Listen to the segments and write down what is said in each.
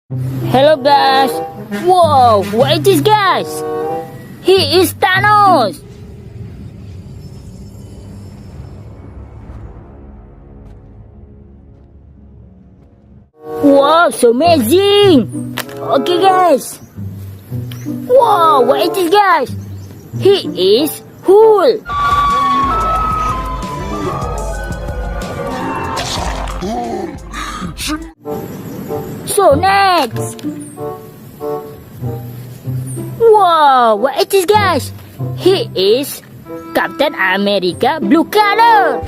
Hello guys. Whoa, what is this guys? He is Thanos. Wow, so amazing. Okay guys. Wow, what is this guys? He is Hulk. So next. Wow, what is this guys? He is Captain America blue color.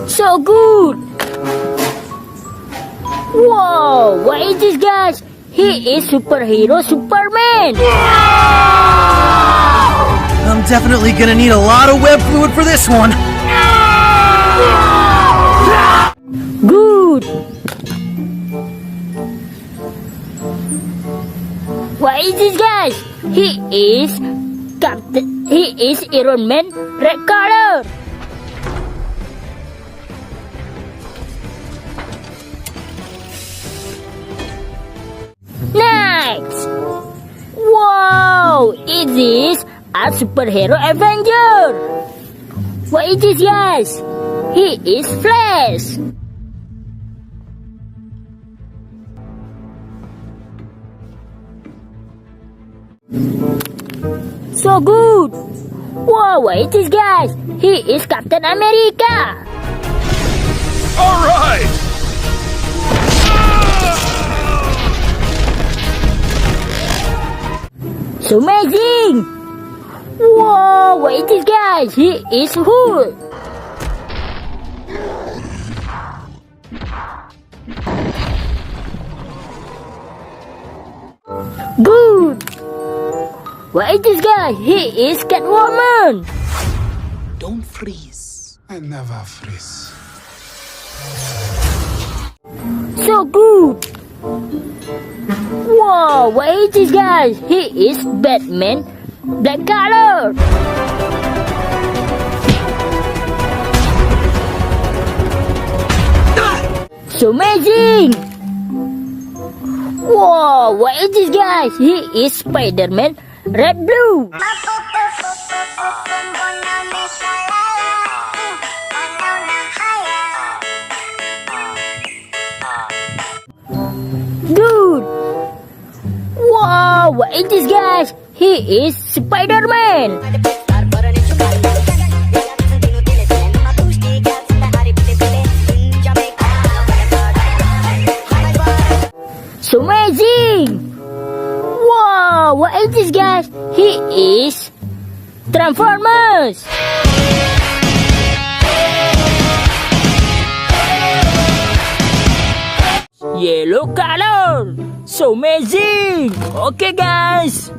So good. Wow, what is this guys? He is superhero Superman. I'm definitely gonna need a lot of web fluid for this one. Good. What is this guys? He is Iron Man red color. Next. Wow, it is a superhero Avenger. What is this guys? He is Flash. So good. Wow, what is this guys? He is Captain America. All right. So amazing! Whoa, what is this guys? He is Hulk. Good. What is this guy? He is Catwoman. Don't freeze. I never freeze. So good. Wow, what is this guy? He is Batman black color. So amazing. Wow, what is this guy? He is Spiderman red blue. Dude! Wow, what is this guys? He is Spiderman. So amazing! Wow, what is this guys? He is Transformers. Yellow color. So amazing. Okay guys.